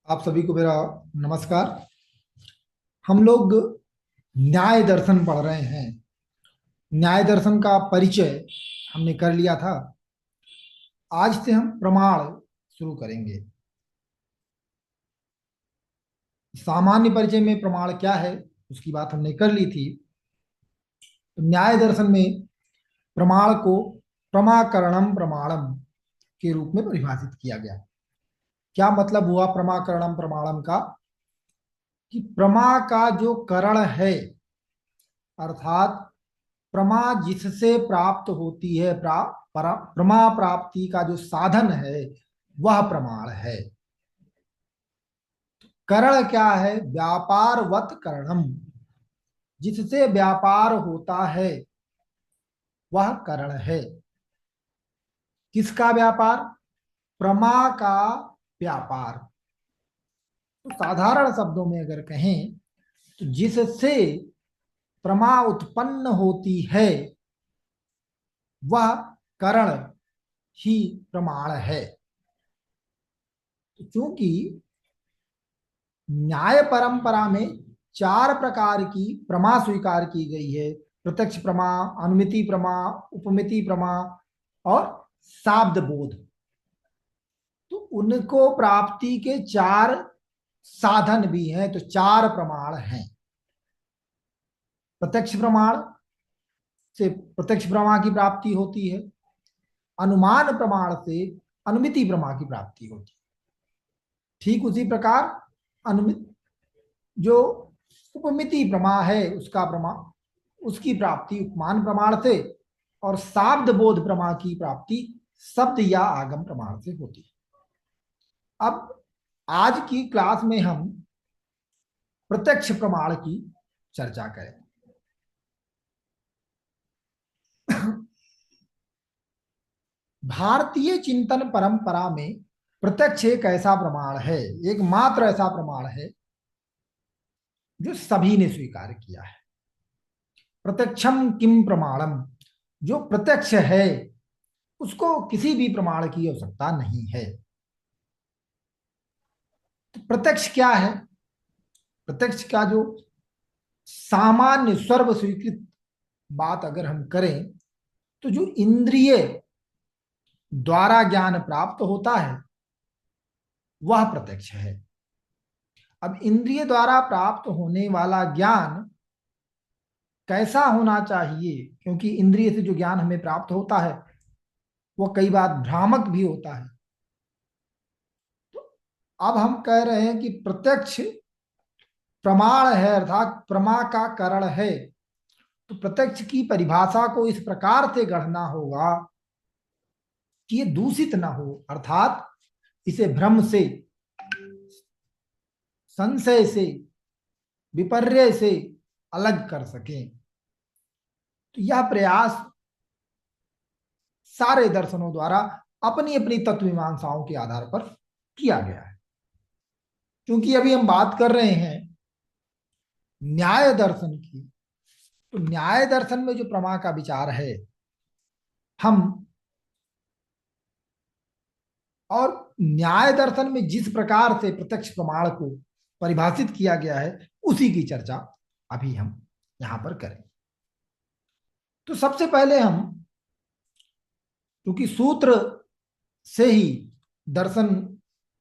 आप सभी को मेरा नमस्कार। हम लोग न्याय दर्शन पढ़ रहे हैं। न्याय दर्शन का परिचय हमने कर लिया था। आज से हम प्रमाण शुरू करेंगे। सामान्य परिचय में प्रमाण क्या है उसकी बात हमने कर ली थी। तो न्याय दर्शन में प्रमाण को प्रमाकरणम प्रमाणम के रूप में परिभाषित किया गया। क्या मतलब हुआ प्रमाकरणम प्रमाणम का? कि प्रमा का जो करण है, अर्थात प्रमा जिससे प्राप्त होती है, प्रमा प्राप्ति का जो साधन है वह प्रमाण है। करण क्या है? व्यापारवत करणम, जिससे व्यापार होता है वह करण है। किसका व्यापार? प्रमा का व्यापार। तो साधारण शब्दों में अगर कहें तो जिससे प्रमा उत्पन्न होती है वह करण ही प्रमाण है। तो चूंकि न्याय परंपरा में चार प्रकार की प्रमा स्वीकार की गई है: प्रत्यक्ष प्रमा, अनुमिति प्रमा, उपमिति प्रमा और शाब्द बोध। तो उनको प्राप्ति के चार साधन भी हैं, तो चार प्रमाण हैं। प्रत्यक्ष प्रमाण से प्रत्यक्ष प्रमा की प्राप्ति होती है। अनुमान प्रमाण से अनुमिति प्रमा की प्राप्ति होती है। ठीक उसी प्रकार अनुमित जो उपमिति प्रमा है उसका प्रमा उसकी प्राप्ति उपमान प्रमाण से, और शाब्द बोध प्रमा की प्राप्ति शब्द या आगम प्रमाण से होती है। अब आज की क्लास में हम प्रत्यक्ष प्रमाण की चर्चा करें। भारतीय चिंतन परंपरा में प्रत्यक्ष एक ऐसा प्रमाण है, एकमात्र ऐसा प्रमाण है जो सभी ने स्वीकार किया है। प्रत्यक्षम किम प्रमाणम, जो प्रत्यक्ष है उसको किसी भी प्रमाण की आवश्यकता नहीं है। तो प्रत्यक्ष क्या है? प्रत्यक्ष का जो सामान्य सर्व स्वीकृत बात अगर हम करें तो जो इंद्रिय द्वारा ज्ञान प्राप्त होता है वह प्रत्यक्ष है। अब इंद्रिय द्वारा प्राप्त होने वाला ज्ञान कैसा होना चाहिए? क्योंकि इंद्रिय से जो ज्ञान हमें प्राप्त होता है वह कई बार भ्रामक भी होता है। तो अब हम कह रहे हैं कि प्रत्यक्ष प्रमाण है, अर्थात प्रमा का करण है। तो प्रत्यक्ष की परिभाषा को इस प्रकार से गढ़ना होगा कि ये दूषित ना हो, अर्थात इसे भ्रम से, संशय से, विपर्य से अलग कर सकें। तो यह प्रयास सारे दर्शनों द्वारा अपनी अपनी तत्व मीमांसाओं के आधार पर किया गया है। क्योंकि अभी हम बात कर रहे हैं न्याय दर्शन की, तो न्याय दर्शन में जो प्रमा का विचार है, हम और न्याय दर्शन में जिस प्रकार से प्रत्यक्ष प्रमाण को परिभाषित किया गया है उसी की चर्चा अभी हम यहां पर करें। तो सबसे पहले हम, क्योंकि सूत्र से ही दर्शन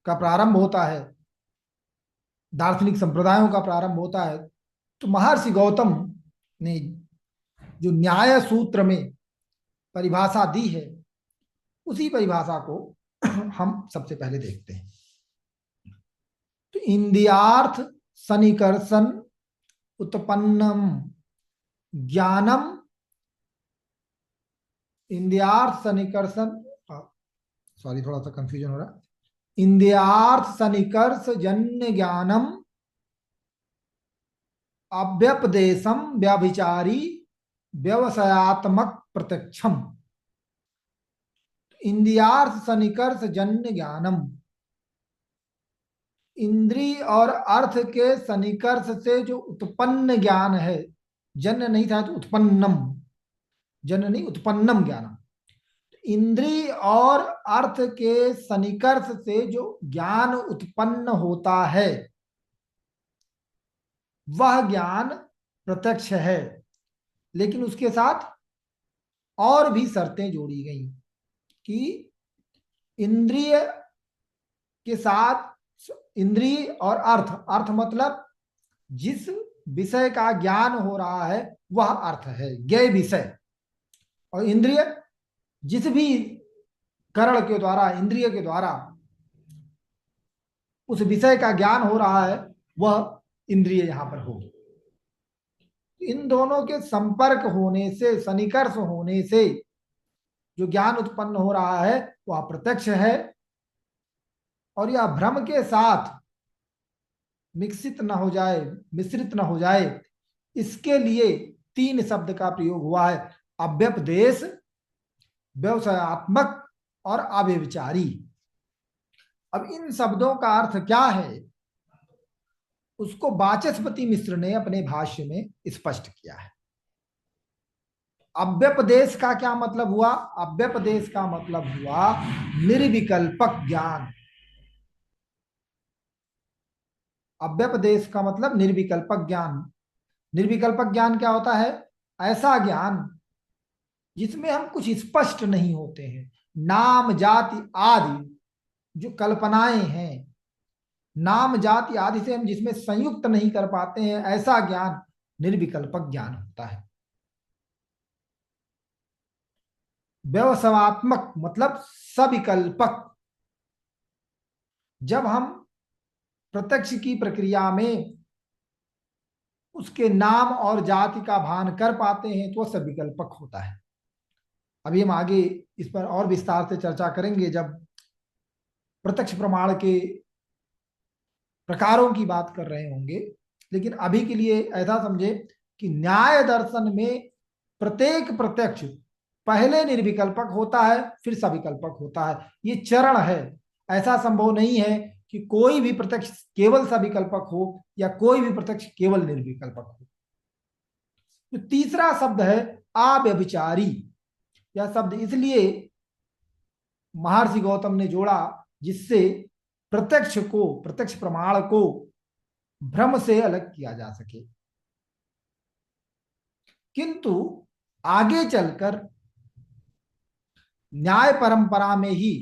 का प्रारंभ होता है, दार्शनिक संप्रदायों का प्रारंभ होता है, तो महर्षि गौतम ने जो न्याय सूत्र में परिभाषा दी है उसी परिभाषा को हम सबसे पहले देखते हैं। तो इंद्रियार्थ सन्निकर्षण उत्पन्नम ज्ञानम, इंद्रियार्थ सन्निकर्षण, सॉरी थोड़ा सा कंफ्यूजन हो रहा है, इंद्रियार्थ सन्निकर्ष जन्य ज्ञानम अव्यपदेशम व्यभिचारी व्यवसायात्मक प्रत्यक्षम। इंद्रियार्थ सन्निकर्ष जन्य ज्ञानम, इंद्रिय और अर्थ के सन्निकर्ष से जो उत्पन्न ज्ञान है, जन्य नहीं था तो उत्पन्नम, जन्य नहीं उत्पन्नम ज्ञानम, इंद्रिय और अर्थ के सन्निकर्ष से जो ज्ञान उत्पन्न होता है वह ज्ञान प्रत्यक्ष है, लेकिन उसके साथ और भी शर्तें जोड़ी गई कि इंद्रिय के साथ, इंद्रिय और अर्थ, अर्थ मतलब जिस विषय का ज्ञान हो रहा है वह अर्थ है, ज्ञेय विषय। और इंद्रिय जिस भी करण के द्वारा, इंद्रिय के द्वारा उस विषय का ज्ञान हो रहा है वह इंद्रिय यहां पर हो। इन दोनों के संपर्क होने से, सन्निकर्ष होने से जो ज्ञान उत्पन्न हो रहा है वह प्रत्यक्ष है। और यह भ्रम के साथ मिश्रित न हो जाए, मिश्रित न हो जाए, इसके लिए तीन शब्द का प्रयोग हुआ है: अव्यपदेश, व्यवसायत्मक और अव्यभिचारी। अब इन शब्दों का अर्थ क्या है उसको वाचस्पति मिश्र ने अपने भाष्य में स्पष्ट किया है। अव्यपदेश का क्या मतलब हुआ? अव्यपदेश का मतलब हुआ निर्विकल्पक ज्ञान। अव्यपदेश का मतलब निर्विकल्पक ज्ञान। निर्विकल्पक ज्ञान क्या होता है? ऐसा ज्ञान जिसमें हम कुछ स्पष्ट नहीं होते हैं, नाम जाति आदि जो कल्पनाएं हैं, नाम जाति आदि से हम जिसमें संयुक्त नहीं कर पाते हैं, ऐसा ज्ञान निर्विकल्पक ज्ञान होता है। व्यवसायत्मक मतलब सविकल्पक। जब हम प्रत्यक्ष की प्रक्रिया में उसके नाम और जाति का भान कर पाते हैं तो वह सविकल्पक होता है। अभी हम आगे इस पर और विस्तार से चर्चा करेंगे जब प्रत्यक्ष प्रमाण के प्रकारों की बात कर रहे होंगे। लेकिन अभी के लिए ऐसा समझे कि न्याय दर्शन में प्रत्येक प्रत्यक्ष पहले निर्विकल्पक होता है फिर सविकल्पक होता है। ये चरण है। ऐसा संभव नहीं है कि कोई भी प्रत्यक्ष केवल सविकल्पक हो या कोई भी प्रत्यक्ष केवल निर्विकल्पक हो। तो तीसरा शब्द है अव्यभिचारी। यह शब्द इसलिए महर्षि गौतम ने जोड़ा जिससे प्रत्यक्ष को, प्रत्यक्ष प्रमाण को भ्रम से अलग किया जा सके। किंतु आगे चलकर न्याय परंपरा में ही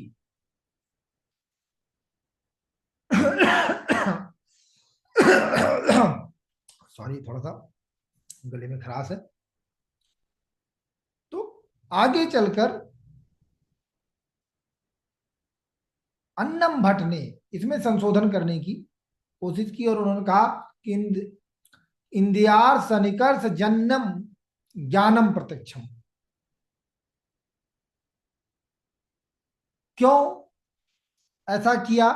सॉरी, थोड़ा सा गले में खराश है। तो आगे चलकर अन्नम भट्ट ने इसमें संशोधन करने की कोशिश की और उन्होंने कहा कि इंद्रियार सनिकर्ष जन्नम ज्ञानम प्रत्यक्षम। क्यों ऐसा किया?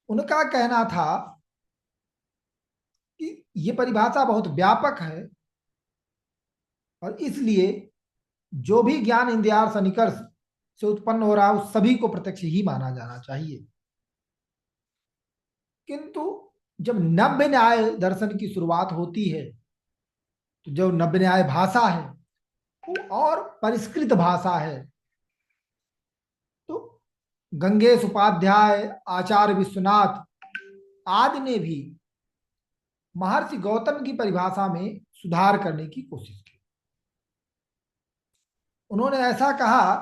उनका कहना था कि यह परिभाषा बहुत व्यापक है और इसलिए जो भी ज्ञान इंद्रियार सनिकर्ष से उत्पन्न हो रहा है उस सभी को प्रत्यक्ष ही माना जाना चाहिए। किंतु जब नव्य न्याय दर्शन की शुरुआत होती है तो जो नव्य न्याय भाषा है वो और परिष्कृत भाषा है। तो गंगेश उपाध्याय, आचार्य विश्वनाथ आदि ने भी महर्षि गौतम की परिभाषा में सुधार करने की कोशिश की। उन्होंने ऐसा कहा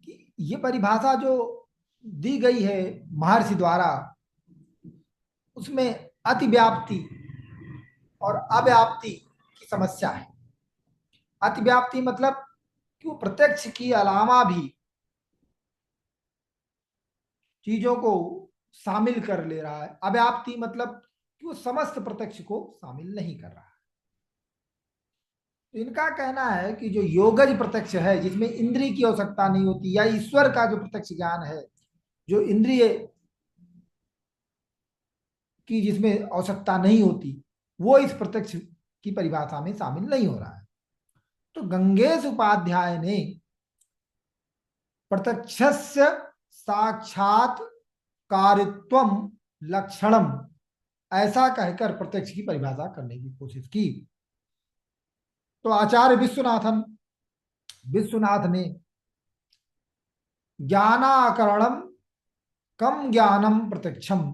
कि ये परिभाषा जो दी गई है महर्षि द्वारा उसमें अतिव्याप्ति और अव्याप्ति की समस्या है। अतिव्याप्ति मतलब कि वो प्रत्यक्ष के अलावा भी चीजों को शामिल कर ले रहा है। अव्याप्ति मतलब कि वो समस्त प्रत्यक्ष को शामिल नहीं कर रहा है। तो इनका कहना है कि जो योगज प्रत्यक्ष है जिसमें इंद्रिय की आवश्यकता नहीं होती, या ईश्वर का जो प्रत्यक्ष ज्ञान है जो इंद्रिय की जिसमें आवश्यकता नहीं होती, वो इस प्रत्यक्ष की परिभाषा में शामिल नहीं हो रहा है। तो गंगेश उपाध्याय ने प्रत्यक्षस्य साक्षात कारित्वम लक्षणम ऐसा कहकर प्रत्यक्ष की परिभाषा करने की कोशिश की। तो आचार्य विश्वनाथन विश्वनाथ ने ज्ञानाकरणम कम ज्ञानम प्रत्यक्षम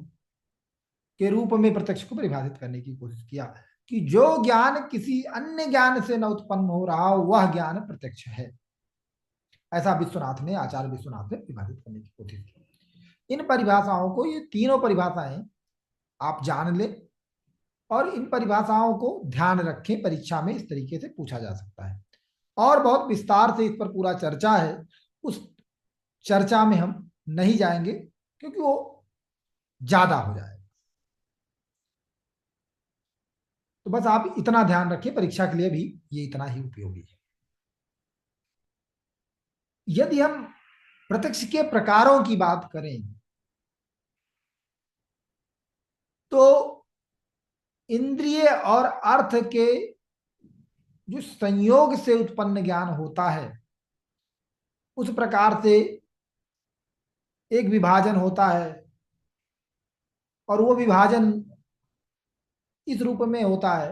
के रूप में प्रत्यक्ष को परिभाषित करने की कोशिश किया कि जो ज्ञान किसी अन्य ज्ञान से न उत्पन्न हो रहा हो वह ज्ञान प्रत्यक्ष है। ऐसा विश्वनाथ ने, आचार्य विश्वनाथ ने परिभाषित करने की कोशिश की। इन परिभाषाओं को, ये तीनों परिभाषाएं आप जान ले और इन परिभाषाओं को ध्यान रखें। परीक्षा में इस तरीके से पूछा जा सकता है और बहुत विस्तार से इस पर पूरा चर्चा है। उस चर्चा में हम नहीं जाएंगे क्योंकि वो ज्यादा हो जाएगा। तो बस आप इतना ध्यान रखिए, परीक्षा के लिए भी ये इतना ही उपयोगी है। यदि हम प्रत्यक्ष के प्रकारों की बात करें तो इंद्रिय और अर्थ के जो संयोग से उत्पन्न ज्ञान होता है उस प्रकार से एक विभाजन होता है और वो विभाजन इस रूप में होता है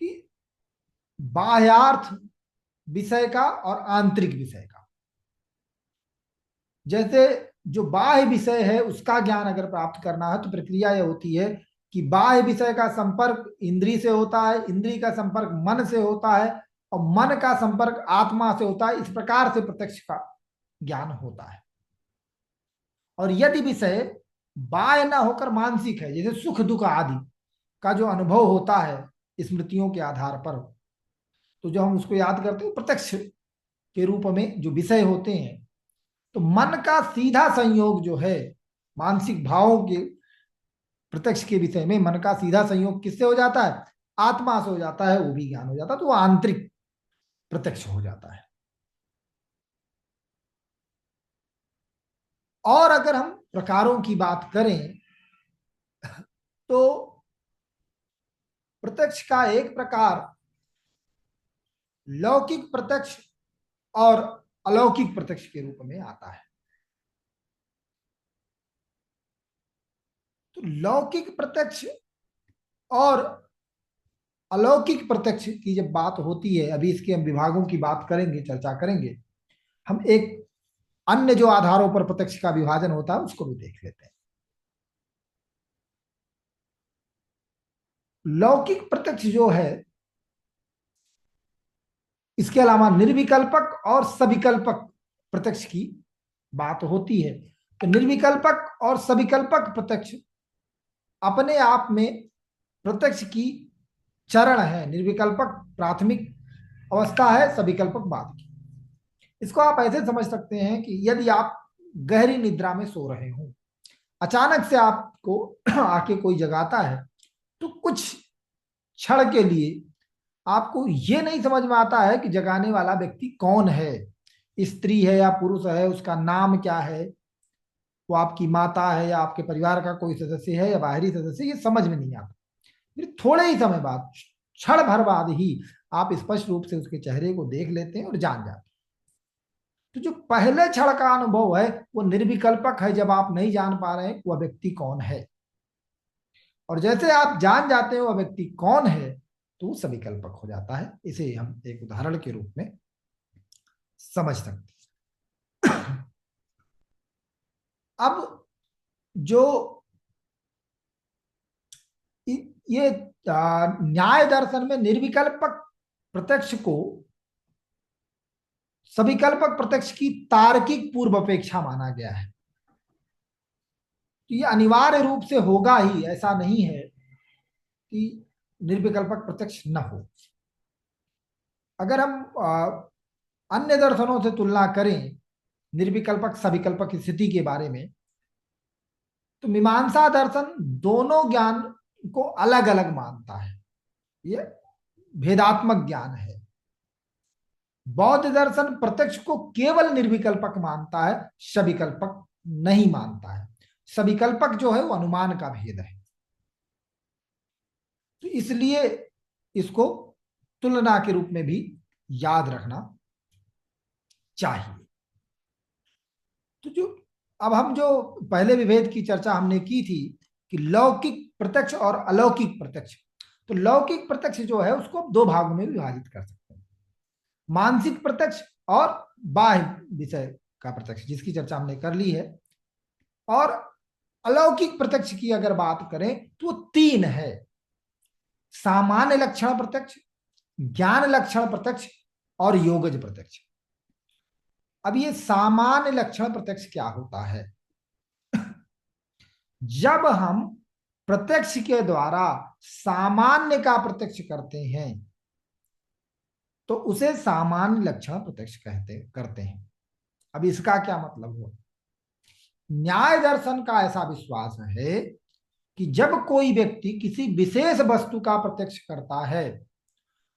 कि बाह्यार्थ विषय का और आंतरिक विषय का। जैसे जो बाह्य विषय है उसका ज्ञान अगर प्राप्त करना है तो प्रक्रिया यह होती है कि बाह्य विषय का संपर्क इंद्रिय से होता है, इंद्रिय का संपर्क मन से होता है और मन का संपर्क आत्मा से होता है। इस प्रकार से प्रत्यक्ष का ज्ञान होता है। और यदि विषय बाह्य न होकर मानसिक है, जैसे सुख दुख आदि का जो अनुभव होता है स्मृतियों के आधार पर, तो जो हम उसको याद करते हैं प्रत्यक्ष के रूप में जो विषय होते हैं, तो मन का सीधा संयोग जो है मानसिक भावों के प्रत्यक्ष के विषय में, मन का सीधा संयोग किससे हो जाता है? आत्मा से हो जाता है। वो भी ज्ञान हो जाता है, तो वो आंतरिक प्रत्यक्ष हो जाता है। और अगर हम प्रकारों की बात करें तो प्रत्यक्ष का एक प्रकार लौकिक प्रत्यक्ष और अलौकिक प्रत्यक्ष के रूप में आता है। तो लौकिक प्रत्यक्ष और अलौकिक प्रत्यक्ष की जब बात होती है, अभी इसके हम विभागों की बात करेंगे, चर्चा करेंगे। हम एक अन्य जो आधारों पर प्रत्यक्ष का विभाजन होता है उसको भी देख लेते हैं। लौकिक प्रत्यक्ष जो है, इसके अलावा निर्विकल्पक और सविकल्पक प्रत्यक्ष की बात होती है। तो निर्विकल्पक और सविकल्पक प्रत्यक्ष अपने आप में प्रत्यक्ष की चरण है। निर्विकल्पक प्राथमिक अवस्था है, सविकल्पक बाद की। इसको आप ऐसे समझ सकते हैं कि यदि आप गहरी निद्रा में सो रहे हो, अचानक से आपको आके कोई जगाता है, तो कुछ क्षण के लिए आपको ये नहीं समझ में आता है कि जगाने वाला व्यक्ति कौन है, स्त्री है या पुरुष है, उसका नाम क्या है, वो आपकी माता है या आपके परिवार का कोई सदस्य है या बाहरी सदस्य, ये समझ में नहीं आता। फिर थोड़े ही समय बाद, क्षण भर बाद ही आप स्पष्ट रूप से उसके चेहरे को देख लेते हैं और जान जाते हैं। तो जो पहले क्षण का अनुभव है वो निर्विकल्पक है, जब आप नहीं जान पा रहे हैं वह व्यक्ति कौन है। और जैसे आप जान जाते हो वह व्यक्ति कौन है तो सविकल्पक हो जाता है। इसे हम एक उदाहरण के रूप में समझ सकते हैं। अब जो ये न्याय दर्शन में निर्विकल्पक प्रत्यक्ष को सविकल्पक प्रत्यक्ष की तार्किक पूर्व अपेक्षा माना गया है। तो ये अनिवार्य रूप से होगा ही, ऐसा नहीं है कि निर्विकल्पक प्रत्यक्ष न हो। अगर हम अन्य दर्शनों से तुलना करें निर्विकल्पक सविकल्पक स्थिति के बारे में, तो मीमांसा दर्शन दोनों ज्ञान को अलग अलग मानता है, ये भेदात्मक ज्ञान है। बौद्ध दर्शन प्रत्यक्ष को केवल निर्विकल्पक मानता है, सविकल्पक नहीं मानता है। सविकल्पक जो है वो अनुमान का भेद है। तो इसलिए इसको तुलना के रूप में भी याद रखना चाहिए। तो जो अब हम जो पहले विभेद की चर्चा हमने की थी कि लौकिक प्रत्यक्ष और अलौकिक प्रत्यक्ष, तो लौकिक प्रत्यक्ष जो है उसको दो भागों में विभाजित कर सकते हैं। मानसिक प्रत्यक्ष और बाह्य विषय का प्रत्यक्ष, जिसकी चर्चा हमने कर ली है। और अलौकिक प्रत्यक्ष की अगर बात करें तो तीन है: सामान्य लक्षण प्रत्यक्ष, ज्ञान लक्षण प्रत्यक्ष और योगज प्रत्यक्ष। अब ये सामान्य लक्षण प्रत्यक्ष क्या होता है? जब हम प्रत्यक्ष के द्वारा सामान्य का प्रत्यक्ष करते हैं तो उसे सामान्य लक्षण प्रत्यक्ष करते हैं। अब इसका क्या मतलब हुआ? न्याय दर्शन का ऐसा विश्वास है कि जब कोई व्यक्ति किसी विशेष वस्तु का प्रत्यक्ष करता है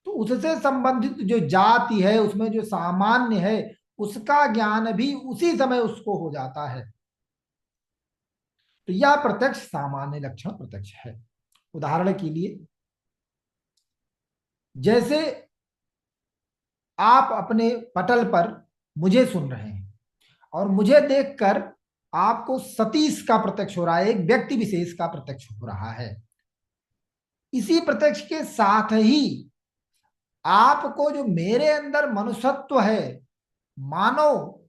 तो उससे संबंधित जो जाति है, उसमें जो सामान्य है, उसका ज्ञान भी उसी समय उसको हो जाता है। तो यह प्रत्यक्ष सामान्य लक्षण प्रत्यक्ष है। उदाहरण के लिए, जैसे आप अपने पटल पर मुझे सुन रहे हैं और मुझे देखकर आपको सतीश का प्रत्यक्ष हो रहा है, एक व्यक्ति विशेष का प्रत्यक्ष हो रहा है। इसी प्रत्यक्ष के साथ ही आपको जो मेरे अंदर मनुष्यत्व है, मानव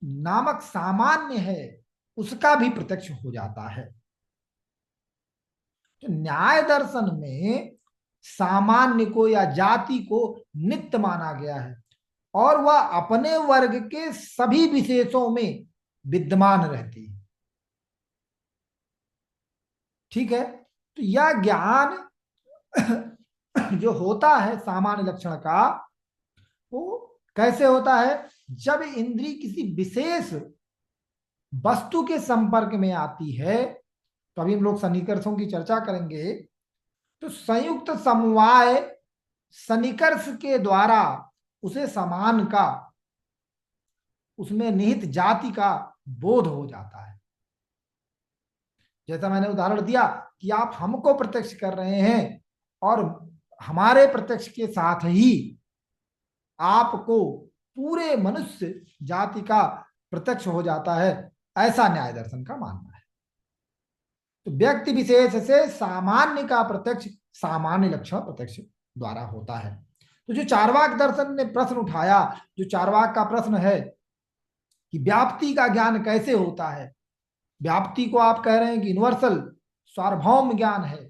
नामक सामान्य है, उसका भी प्रत्यक्ष हो जाता है। तो न्याय दर्शन में सामान्य को या जाति को नित्य माना गया है और वह अपने वर्ग के सभी विशेषों में विद्यमान रहती है। ठीक है? तो यह ज्ञान जो होता है सामान्य लक्षण का, वो कैसे होता है? जब इंद्री किसी विशेष वस्तु के संपर्क में आती है, तो अभी हम लोग सन्निकर्षों की चर्चा करेंगे, तो संयुक्त समवाय सन्निकर्ष के द्वारा उसे समान का, उसमें निहित जाति का बोध हो जाता है। जैसा मैंने उदाहरण दिया कि आप हमको प्रत्यक्ष कर रहे हैं और हमारे प्रत्यक्ष के साथ ही आपको पूरे मनुष्य जाति का प्रत्यक्ष हो जाता है, ऐसा न्याय दर्शन का मानना है। तो व्यक्ति विशेष से सामान्य का प्रत्यक्ष सामान्य लक्षण प्रत्यक्ष द्वारा होता है। तो जो चार्वाक दर्शन ने प्रश्न उठाया, जो चार्वाक का प्रश्न है कि व्याप्ति का ज्ञान कैसे होता है, व्याप्ति को आप कह रहे हैं कि यूनिवर्सल सार्वभौम ज्ञान है,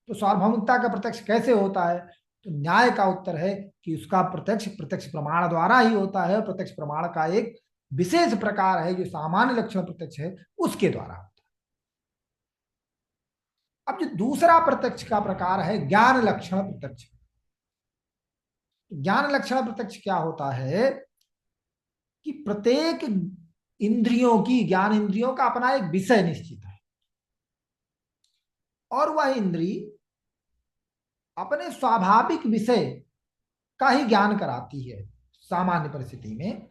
तो सार्वभौमिकता का प्रत्यक्ष कैसे होता है? तो न्याय का उत्तर है कि उसका प्रत्यक्ष प्रत्यक्ष प्रमाण द्वारा ही होता है। प्रत्यक्ष प्रमाण का एक विशेष प्रकार है जो सामान्य लक्षण प्रत्यक्ष है, उसके द्वारा होता है। अब जो दूसरा प्रत्यक्ष का प्रकार है ज्ञान लक्षण प्रत्यक्ष। ज्ञान लक्षण प्रत्यक्ष क्या होता है कि प्रत्येक इंद्रियों की, ज्ञान इंद्रियों का अपना एक विषय निश्चित है और वह इंद्री अपने स्वाभाविक विषय का ही ज्ञान कराती है सामान्य परिस्थिति में।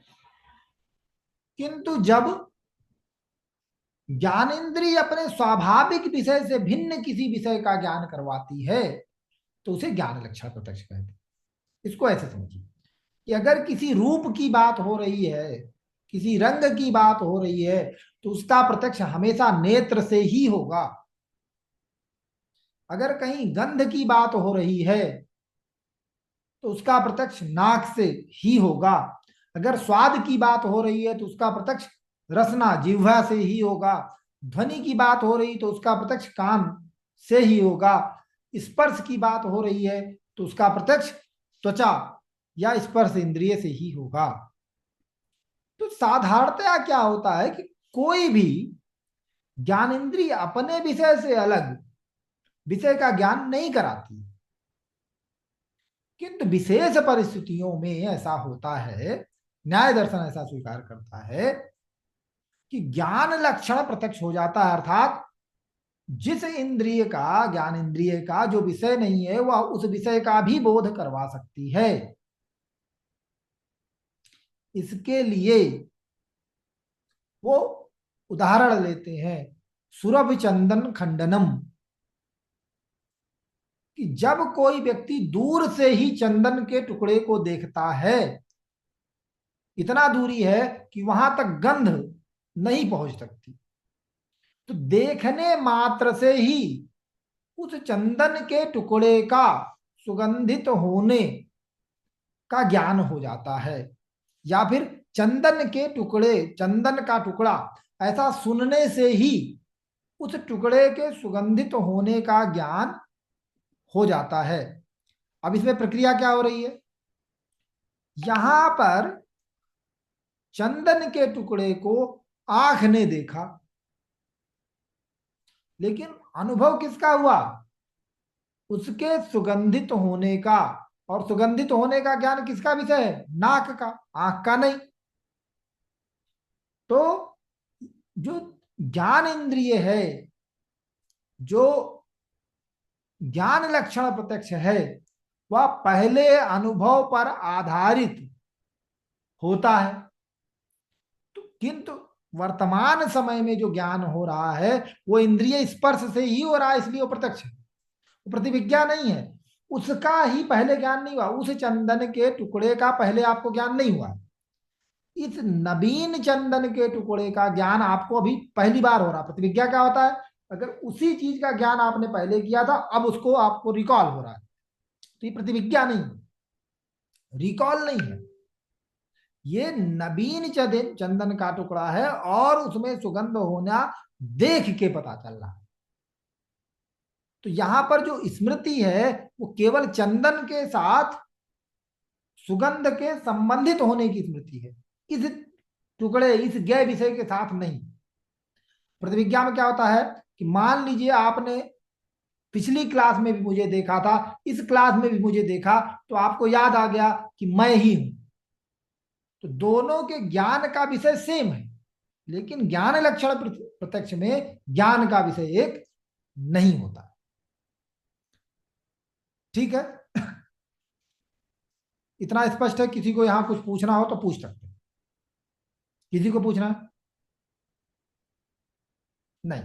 किंतु जब ज्ञानेन्द्रिय अपने स्वाभाविक विषय से भिन्न किसी विषय का ज्ञान करवाती है तो उसे ज्ञान लक्षण प्रत्यक्ष कहते हैं। इसको ऐसे समझिए कि अगर किसी रूप की बात हो रही है, किसी रंग की बात हो रही है, तो उसका प्रत्यक्ष हमेशा नेत्र से ही होगा। अगर कहीं गंध की बात हो रही है तो उसका प्रत्यक्ष नाक से ही होगा। अगर स्वाद की बात हो रही है तो उसका प्रत्यक्ष रसना जिह्वा से ही होगा। ध्वनि की बात हो रही तो उसका प्रत्यक्ष कान से ही होगा। स्पर्श की बात हो रही है तो उसका प्रत्यक्ष त्वचा या स्पर्श इंद्रिय से ही होगा। तो साधारणतया क्या होता है कि कोई भी ज्ञानेन्द्रिय अपने विषय से अलग विषय का ज्ञान नहीं कराती, किंतु विशेष परिस्थितियों में ऐसा होता है, न्याय दर्शन ऐसा स्वीकार करता है कि ज्ञान लक्षण प्रत्यक्ष हो जाता है। अर्थात जिस इंद्रिय का, ज्ञान इंद्रिय का जो विषय नहीं है, वह उस विषय का भी बोध करवा सकती है। इसके लिए वो उदाहरण लेते हैं सुरभि चंदन खंडनम, कि जब कोई व्यक्ति दूर से ही चंदन के टुकड़े को देखता है, इतना दूरी है कि वहां तक गंध नहीं पहुंच सकती, तो देखने मात्र से ही उस चंदन के टुकड़े का सुगंधित होने का ज्ञान हो जाता है, या फिर चंदन के टुकड़े, चंदन का टुकड़ा, ऐसा सुनने से ही उस टुकड़े के सुगंधित होने का ज्ञान हो जाता है। अब इसमें प्रक्रिया क्या हो रही है, यहां पर चंदन के टुकड़े को आंख ने देखा, लेकिन अनुभव किसका हुआ, उसके सुगंधित होने का। और सुगंधित होने का ज्ञान किसका विषय है, नाक का, आंख का नहीं। तो जो ज्ञान इंद्रिय है, जो ज्ञान लक्षण प्रत्यक्ष है, वह पहले अनुभव पर आधारित होता है। तो किंतु वर्तमान समय में जो ज्ञान हो रहा है वो इंद्रिय स्पर्श से ही हो रहा है, इसलिए वो प्रत्यक्ष है, वो प्रतिविज्ञा नहीं है। उसका ही पहले ज्ञान नहीं हुआ, उस चंदन के टुकड़े का पहले आपको ज्ञान नहीं हुआ। इस नवीन चंदन के टुकड़े का ज्ञान आपको अभी पहली बार हो रहा। प्रतिविज्ञा क्या होता है, अगर उसी चीज का ज्ञान आपने पहले किया था, अब उसको आपको रिकॉल हो रहा है, तो ये प्रतिविज्ञा नहीं, रिकॉल नहीं है, ये नवीन चंदन का टुकड़ा है और उसमें सुगंध होना देख के पता चल रहा है। तो यहां पर जो स्मृति है वो केवल चंदन के साथ सुगंध के संबंधित होने की स्मृति है, इस टुकड़े, इस ज्ञ विषय के साथ नहीं। प्रतिविज्ञा में क्या होता है कि मान लीजिए आपने पिछली क्लास में भी मुझे देखा था, इस क्लास में भी मुझे देखा, तो आपको याद आ गया कि मैं ही हूं। तो दोनों के ज्ञान का विषय सेम है, लेकिन ज्ञान लक्षण प्रत्यक्ष में ज्ञान का विषय एक नहीं होता। ठीक है, इतना स्पष्ट है। किसी को यहां कुछ पूछना हो तो पूछ सकते हैं। किसी को पूछना है? नहीं।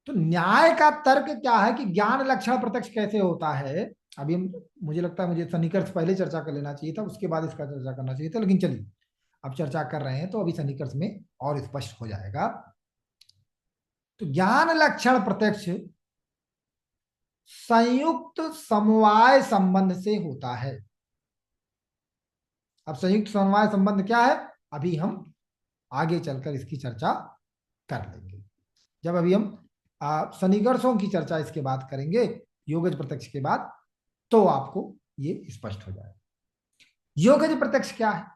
तो न्याय का तर्क क्या है कि ज्ञान लक्षण प्रत्यक्ष कैसे होता है। अभी मुझे लगता है मुझे सन्निकर्ष पहले चर्चा कर लेना चाहिए था, उसके बाद इसका चर्चा करना चाहिए था, लेकिन चलिए अब चर्चा कर रहे हैं तो अभी सन्निकर्ष में और स्पष्ट हो जाएगा। तो ज्ञान लक्षण प्रत्यक्ष संयुक्त समवाय संबंध से होता है। अब संयुक्त समवाय संबंध क्या है, अभी हम आगे चलकर इसकी चर्चा कर लेंगे, जब अभी हम सन्निकर्षों की चर्चा इसके बाद करेंगे, योगज प्रत्यक्ष के बाद, तो आपको ये स्पष्ट हो जाएगा। योगज प्रत्यक्ष क्या है,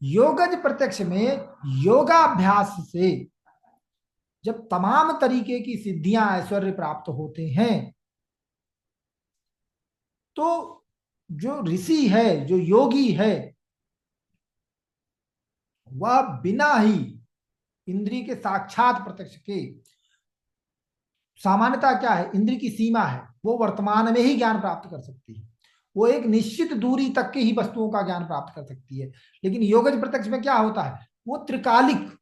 योगज प्रत्यक्ष में योगाभ्यास से जब तमाम तरीके की सिद्धियां ऐश्वर्य प्राप्त होते हैं, तो जो ऋषि है, जो योगी है, वह बिना ही इंद्रिय के साक्षात प्रत्यक्ष के, सामान्यता क्या है, इंद्रिय की सीमा है, वो वर्तमान में ही ज्ञान प्राप्त कर सकती है, वो एक निश्चित दूरी तक की ही वस्तुओं का ज्ञान प्राप्त कर सकती है। लेकिन योगज प्रत्यक्ष में क्या होता है, वो त्रिकालिक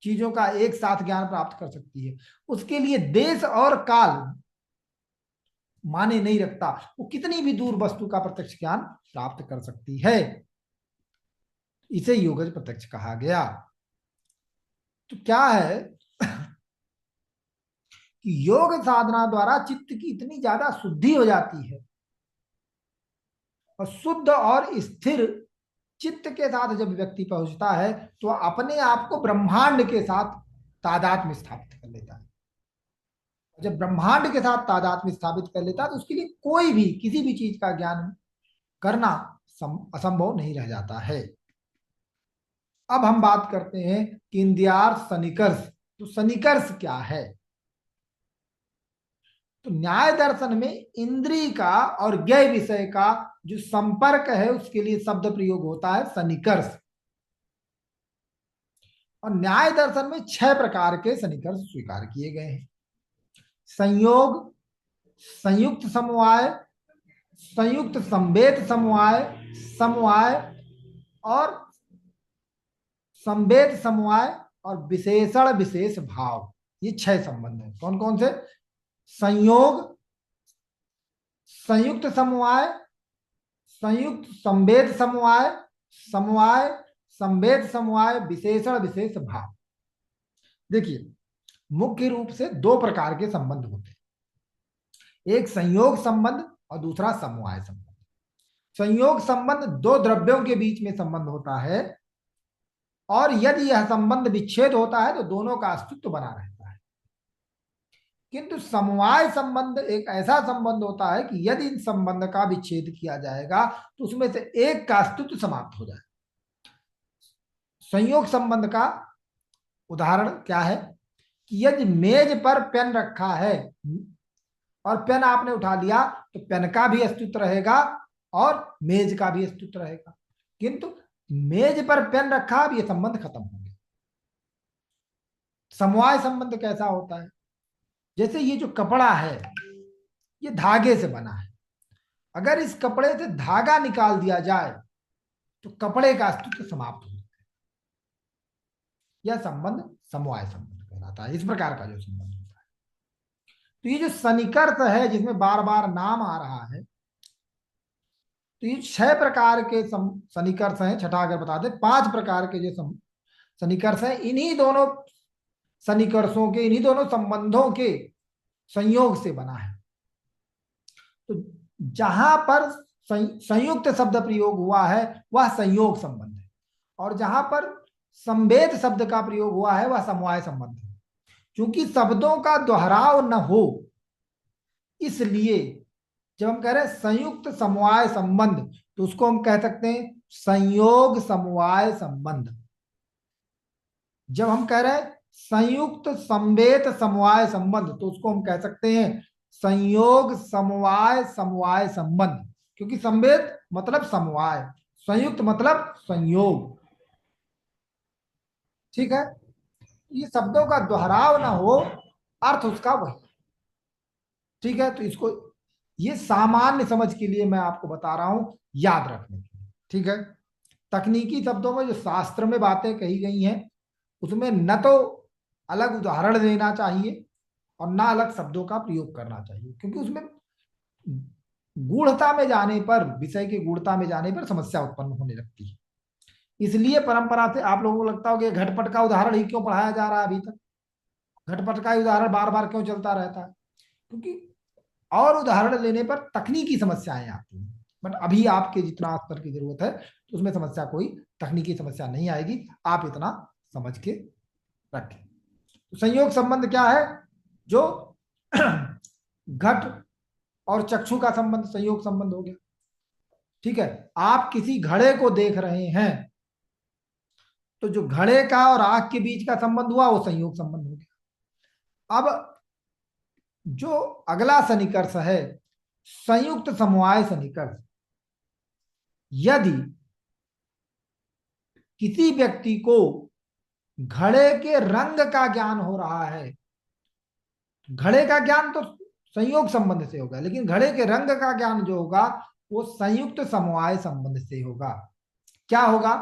चीजों का एक साथ ज्ञान प्राप्त कर सकती है, उसके लिए देश और काल माने नहीं रखता, वो कितनी भी दूर वस्तु का प्रत्यक्ष ज्ञान प्राप्त कर सकती है। इसे योगज प्रत्यक्ष कहा गया। तो क्या है कि योग साधना द्वारा चित्त की इतनी ज्यादा शुद्धि हो जाती है, और शुद्ध और स्थिर चित्त के साथ जब व्यक्ति पहुंचता है तो अपने आप को ब्रह्मांड के साथ तादात्म्य स्थापित कर लेता है। जब ब्रह्मांड के साथ तादात्म्य स्थापित कर लेता है तो उसके लिए कोई भी किसी भी चीज का ज्ञान करना असंभव नहीं रह जाता है। अब हम बात करते हैं कि इंद्रियार्थ सन्निकर्ष। तो सन्निकर्ष क्या है, तो न्याय दर्शन में इंद्रिय का और ज्ञ विषय का जो संपर्क है उसके लिए शब्द प्रयोग होता है सन्निकर्ष। और न्याय दर्शन में 6 प्रकार के सन्निकर्ष स्वीकार किए गए हैं। संयोग, संयुक्त समवाय, संयुक्त संवेद समवाय, समवाय और संवेद समवाय और विशेषण विशेष भाव, ये 6 संबंध हैं। कौन कौन से, संयोग, संयुक्त समवाय, संयुक्त संवेद समवाय, समवाय, संवेद समवाय, विशेषण विशेष भाव। देखिए मुख्य रूप से 2 प्रकार के संबंध होते हैं, एक संयोग संबंध और दूसरा समवाय संबंध। संयोग संबंध दो द्रव्यों के बीच में संबंध होता है, और यदि यह संबंध विच्छेद होता है तो दोनों का अस्तित्व बना रहता है। किंतु समवाय संबंध एक ऐसा संबंध होता है कि यदि इन संबंध का विच्छेद किया जाएगा तो उसमें से एक का अस्तित्व समाप्त हो जाए। संयोग संबंध का उदाहरण क्या है कि यदि मेज पर पेन रखा है और पेन आपने उठा लिया तो पेन का भी अस्तित्व रहेगा और मेज का भी अस्तित्व रहेगा, किंतु मेज पर पेन रखा, अब यह संबंध खत्म हो गया। समवाय संबंध कैसा होता है? जैसे ये जो कपड़ा है ये धागे से बना है, अगर इस कपड़े से धागा निकाल दिया जाए तो कपड़े का अस्तित्व समाप्त हो जाता है। यह संबंध समवाय संबंध कहलाता है। इस प्रकार का जो संबंध होता है, तो ये जो सन्निकर्ष है जिसमें बार बार नाम आ रहा है, तो ये 6 प्रकार के सन्निकर्ष हैं। छठा अगर बता दें, 5 प्रकार के जो सन्निकर्ष हैं, इन्हीं दोनों सन्निकर्षों के, इन्हीं दोनों संबंधों के संयोग से बना है। तो जहां पर संयुक्त शब्द प्रयोग हुआ है वह संयोग संबंध है, और जहां पर संवेद शब्द का प्रयोग हुआ है वह समवाय संबंध है। क्योंकि शब्दों का दोहराव न हो, इसलिए जब हम कह रहे हैं संयुक्त समवाय संबंध तो उसको हम कह सकते हैं संयोग समवाय संबंध। जब हम कह रहे हैं संयुक्त संवेद समवाय संबंध तो उसको हम कह सकते हैं संयोग समवाय समवाय संबंध, क्योंकि संवेद मतलब समवाय, संयुक्त मतलब संयोग। ठीक है, ये शब्दों का दोहराव ना हो, अर्थ उसका वही। ठीक है, तो इसको ये सामान्य समझ के लिए मैं आपको बता रहा हूं, याद रखने के लिए। ठीक है, तकनीकी शब्दों में जो शास्त्र में बातें कही गई हैं उसमें न तो अलग उदाहरण देना चाहिए और ना अलग शब्दों का प्रयोग करना चाहिए, क्योंकि उसमें गूढ़ता में जाने पर, विषय की गूढ़ता में जाने पर समस्या उत्पन्न होने लगती है। इसलिए परंपरा से आप लोगों को लगता हो कि घटपट का उदाहरण ही क्यों पढ़ाया जा रहा है अभी तक, घटपट का उदाहरण बार बार क्यों चलता रहता है, क्योंकि और उदाहरण लेने पर तकनीकी समस्याएं आती हैं। बट अभी आपके जितना स्तर की जरूरत है तो उसमें समस्या, कोई तकनीकी समस्या नहीं आएगी, आप इतना समझ के रखें। तो संयोग संबंध क्या है? जो घट और चक्षु का संबंध संयोग संबंध हो गया। ठीक है, आप किसी घड़े को देख रहे हैं तो जो घड़े का और आंख के बीच का संबंध हुआ वो संयोग संबंध हो गया। अब जो अगला सन्निकर्ष है संयुक्त समवाय सन्निकर्ष, यदि किसी व्यक्ति को घड़े के रंग का ज्ञान हो रहा है, घड़े का ज्ञान तो संयोग संबंध से होगा, लेकिन घड़े के रंग का ज्ञान जो होगा वो संयुक्त समवाय संबंध से होगा। क्या होगा?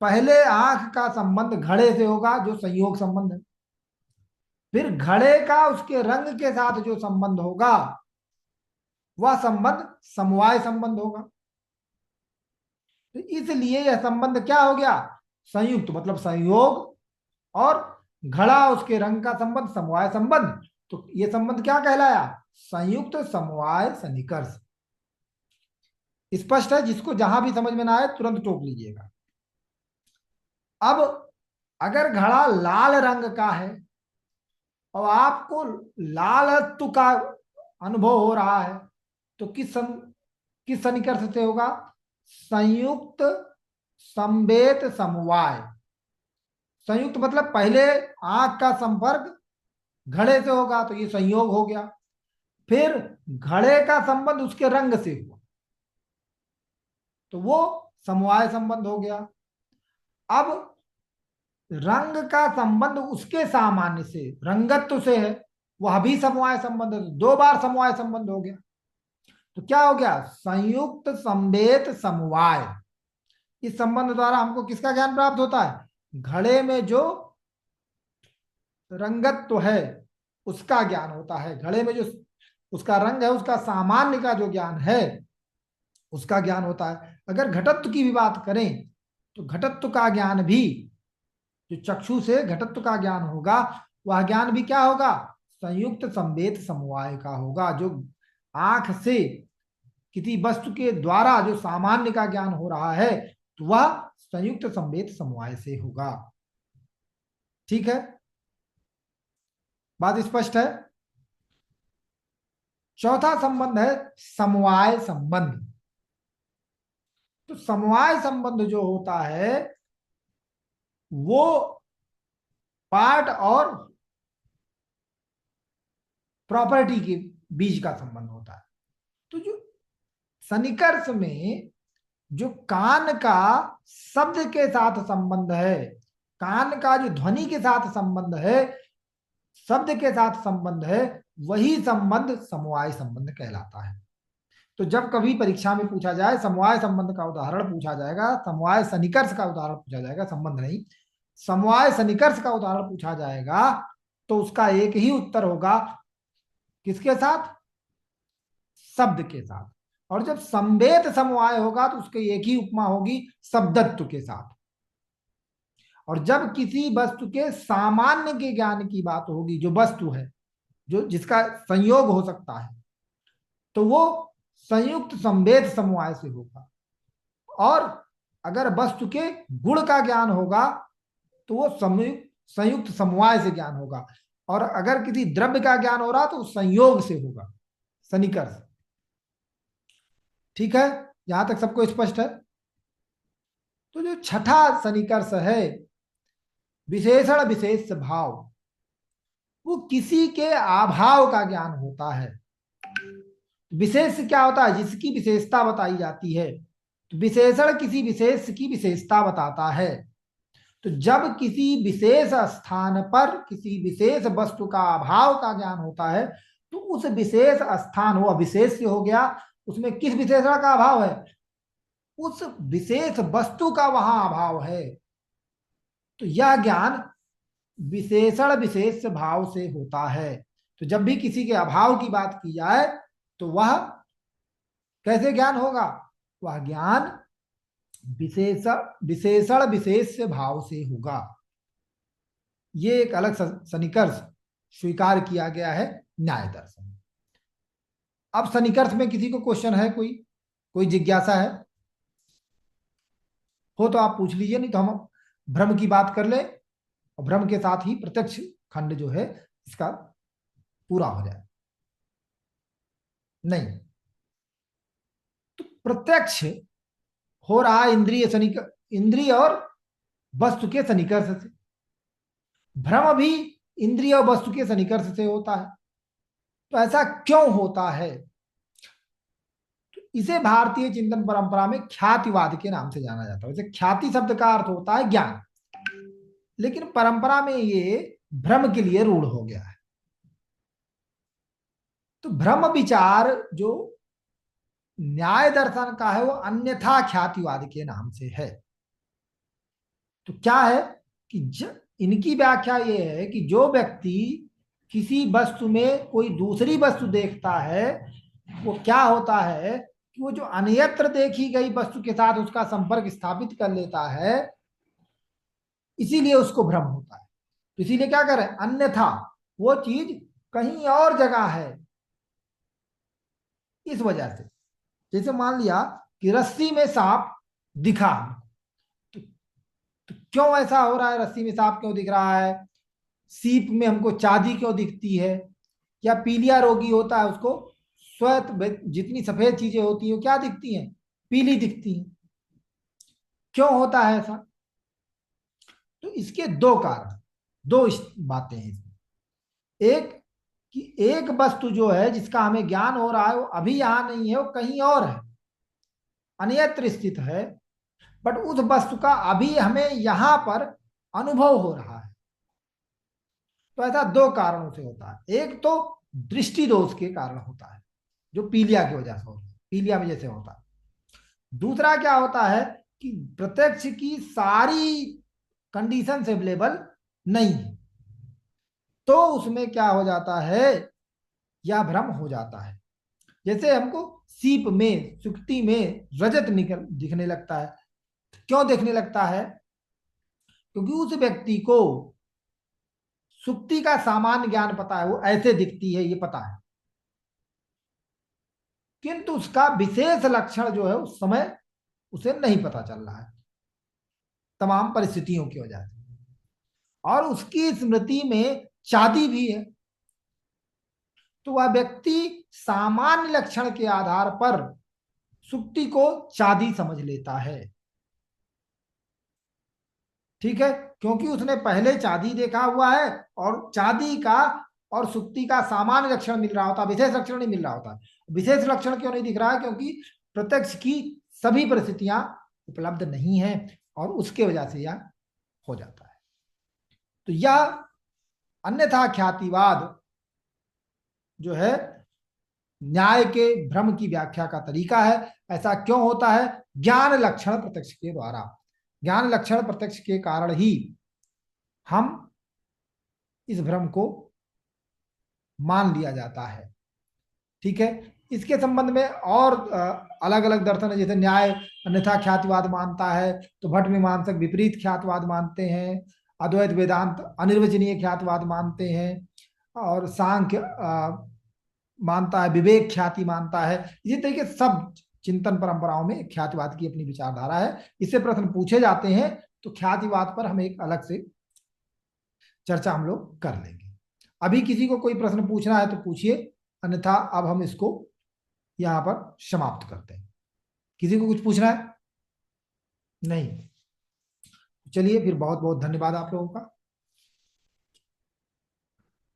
पहले आंख का संबंध घड़े से होगा जो संयोग संबंध है, फिर घड़े का उसके रंग के साथ जो संबंध होगा वह संबंध समवाय संबंध होगा। तो इसलिए यह संबंध क्या हो गया? संयुक्त मतलब संयोग, और घड़ा उसके रंग का संबंध समवाय संबंध। तो यह संबंध क्या कहलाया? संयुक्त समवाय सन्निकर्ष। स्पष्ट है? जिसको जहां भी समझ में ना आए तुरंत टोक लीजिएगा। अब अगर घड़ा लाल रंग का है और आपको लालत्व का अनुभव हो रहा है तो किस सन्निकर्ष से होगा? संयुक्त संवेद समवाय। संयुक्त मतलब पहले आंख का संपर्क घड़े से होगा तो ये संयोग हो गया, फिर घड़े का संबंध उसके रंग से हुआ तो वो समवाय संबंध हो गया। अब रंग का संबंध उसके सामान्य से, रंगत्व से है, वह भी समवाय संबंध है, 2 बार समवाय संबंध हो गया। तो क्या हो गया? संयुक्त संवेद समवाय। इस संबंध द्वारा हमको किसका ज्ञान प्राप्त होता है? घड़े में जो रंगत्व है उसका ज्ञान होता है, घड़े में जो उसका रंग है उसका सामान्य का जो ज्ञान है उसका ज्ञान होता है। अगर घटत्व की भी बात करें तो घटत्व का ज्ञान भी, जो चक्षु से घटत्व का ज्ञान होगा वह ज्ञान भी क्या होगा? संयुक्त संवेद समवाय का होगा, जो आंख से किसी वस्तु के द्वारा जो सामान्य का ज्ञान हो रहा है तो वह संयुक्त संवेद समवाय से होगा। ठीक है, बात स्पष्ट है। चौथा संबंध है समवाय संबंध। तो समवाय संबंध जो होता है वो पार्ट और प्रॉपर्टी के बीच का संबंध होता है। तो जो सन्निकर्ष में जो कान का शब्द के साथ संबंध है, कान का जो ध्वनि के साथ संबंध है, शब्द के साथ संबंध है, वही संबंध समवाय संबंध कहलाता है। तो जब कभी परीक्षा में पूछा जाए समवाय संबंध का उदाहरण पूछा जाएगा, समवाय सन्निकर्ष का उदाहरण पूछा जाएगा, संबंध नहीं, समवाय सन्निकर्ष का उदाहरण पूछा जाएगा, तो उसका एक ही उत्तर होगा, किसके साथ? शब्द के साथ। और जब संवेद समवाय होगा तो उसकी एक ही उपमा होगी, शब्दत्व के साथ। और जब किसी वस्तु के सामान्य के ज्ञान की बात होगी, जो वस्तु है, जो जिसका संयोग हो सकता है, तो वो संयुक्त संवेद समवाय से होगा। और अगर वस्तु के गुण का ज्ञान होगा तो वो संयुक्त समवाय से ज्ञान होगा। और अगर किसी द्रव्य का ज्ञान हो रहा तो संयोग से होगा, सन्निकर्ष। ठीक है, यहां तक सबको स्पष्ट है। तो जो छठा सन्निकर्ष है विशेषण विशेष भाव, वो किसी के अभाव का ज्ञान होता है। विशेष क्या होता है? जिसकी विशेषता बताई जाती है। तो विशेषण किसी विशेष की विशेषता बताता है। तो जब किसी विशेष स्थान पर किसी विशेष वस्तु का अभाव का ज्ञान होता है तो उस विशेष स्थान, वो विशेष हो गया, उसमें किस विशेषण का अभाव है? उस विशेष वस्तु का वहां अभाव है। तो यह ज्ञान विशेषण विशेष भाव से होता है। तो जब भी किसी के अभाव की बात की जाए तो वह कैसे ज्ञान होगा? वह ज्ञान विशेषण विशेष भाव से होगा। ये एक अलग सन्निकर्ष स्वीकार किया गया है न्याय दर्शन। अब सन्निकर्ष में किसी को क्वेश्चन है, कोई जिज्ञासा है हो तो आप पूछ लीजिए, नहीं तो हम भ्रम की बात कर ले और भ्रम के साथ ही प्रत्यक्ष खंड जो है इसका पूरा हो जाए। नहीं, तो प्रत्यक्ष हो रहा इंद्रिय और वस्तु के सन्निकर्ष से। भ्रम भी इंद्रिय और वस्तु के सन्निकर्ष से होता है। तो ऐसा क्यों होता है? तो इसे भारतीय चिंतन परंपरा में ख्यातिवाद के नाम से जाना जाता है। वैसे ख्याति शब्द का अर्थ होता है ज्ञान, लेकिन परंपरा में ये भ्रम के लिए रूढ़ हो गया है। तो भ्रम विचार जो न्याय दर्शन का है वो अन्यथा ख्यातिवाद के नाम से है। तो क्या है कि इनकी व्याख्या ये है कि जो व्यक्ति किसी वस्तु में कोई दूसरी वस्तु देखता है, वो क्या होता है कि वो जो अन्यत्र देखी गई वस्तु के साथ उसका संपर्क स्थापित कर लेता है, इसीलिए उसको भ्रम होता है। तो इसीलिए क्या करें, अन्यथा वो चीज कहीं और जगह है, इस वजह से। जैसे मान लिया कि रस्सी में सांप दिखा, तो क्यों ऐसा हो रहा है? रस्सी में सांप क्यों दिख रहा है? सीप में हमको चांदी क्यों दिखती है? या पीलिया रोगी होता है, उसको श्वेत जितनी सफेद चीजें होती हैं क्या दिखती हैं? पीली दिखती हैं। क्यों होता है ऐसा? तो इसके दो कारण, दो बातें हैं इसमें। एक कि एक वस्तु जो है जिसका हमें ज्ञान हो रहा है वो अभी यहां नहीं है, वो कहीं और है, अन्यत्र स्थित है, बट उस वस्तु का अभी हमें यहां पर अनुभव हो रहा है। तो ऐसा दो कारणों से होता है। एक तो दृष्टि दोष के कारण होता है, जो पीलिया की वजह से होता है, पीलिया में जैसे होता है। दूसरा क्या होता है कि प्रत्यक्ष की सारी कंडीशन अवेलेबल नहीं है, तो उसमें क्या हो जाता है, या भ्रम हो जाता है। जैसे हमको सीप में, सुक्ति में रजत निकल दिखने लगता है। क्यों दिखने लगता है? क्योंकि उस व्यक्ति को सुक्ति का सामान्य ज्ञान पता है, वो ऐसे दिखती है ये पता है। किंतु उसका विशेष लक्षण जो है उस समय उसे नहीं पता चल रहा है, तमाम परिस्थितियों की वजह से। और उसकी स्मृति में चादी भी है, तो वह व्यक्ति सामान्य लक्षण के आधार पर सुक्ति को चादी समझ लेता है। ठीक है, क्योंकि उसने पहले चादी देखा हुआ है, और चादी का और सुक्ति का सामान्य लक्षण मिल रहा होता, विशेष लक्षण नहीं मिल रहा होता। विशेष लक्षण क्यों नहीं दिख रहा है? क्योंकि प्रत्यक्ष की सभी परिस्थितियां उपलब्ध नहीं है, और उसके वजह से यह हो जाता है। तो यह अन्यथा ख्यातिवाद जो है न्याय के भ्रम की व्याख्या का तरीका है। ऐसा क्यों होता है? ज्ञान लक्षण प्रत्यक्ष के द्वारा, ज्ञान लक्षण प्रत्यक्ष के कारण ही हम इस भ्रम को मान लिया जाता है। ठीक है, इसके संबंध में और अलग अलग दर्शन है। जैसे न्याय अन्यथा ख्यातिवाद मानता है, तो भट्ट मीमांसक विपरीत ख्यातवाद मानते हैं, अद्वैत वेदांत अनिर्वचनीय ख्यातवाद मानते हैं, और सांख्य मानता है विवेक ख्याति मानता है। इसी तरीके सब चिंतन परंपराओं में ख्यातिवाद की अपनी विचारधारा है। इससे प्रश्न पूछे जाते हैं, तो ख्यातिवाद पर हम एक अलग से चर्चा हम लोग कर लेंगे। अभी किसी को कोई प्रश्न पूछना है तो पूछिए, अन्यथा अब हम इसको यहां पर समाप्त करते हैं। किसी को कुछ पूछना है? नहीं? चलिए फिर, बहुत बहुत धन्यवाद आप लोगों का।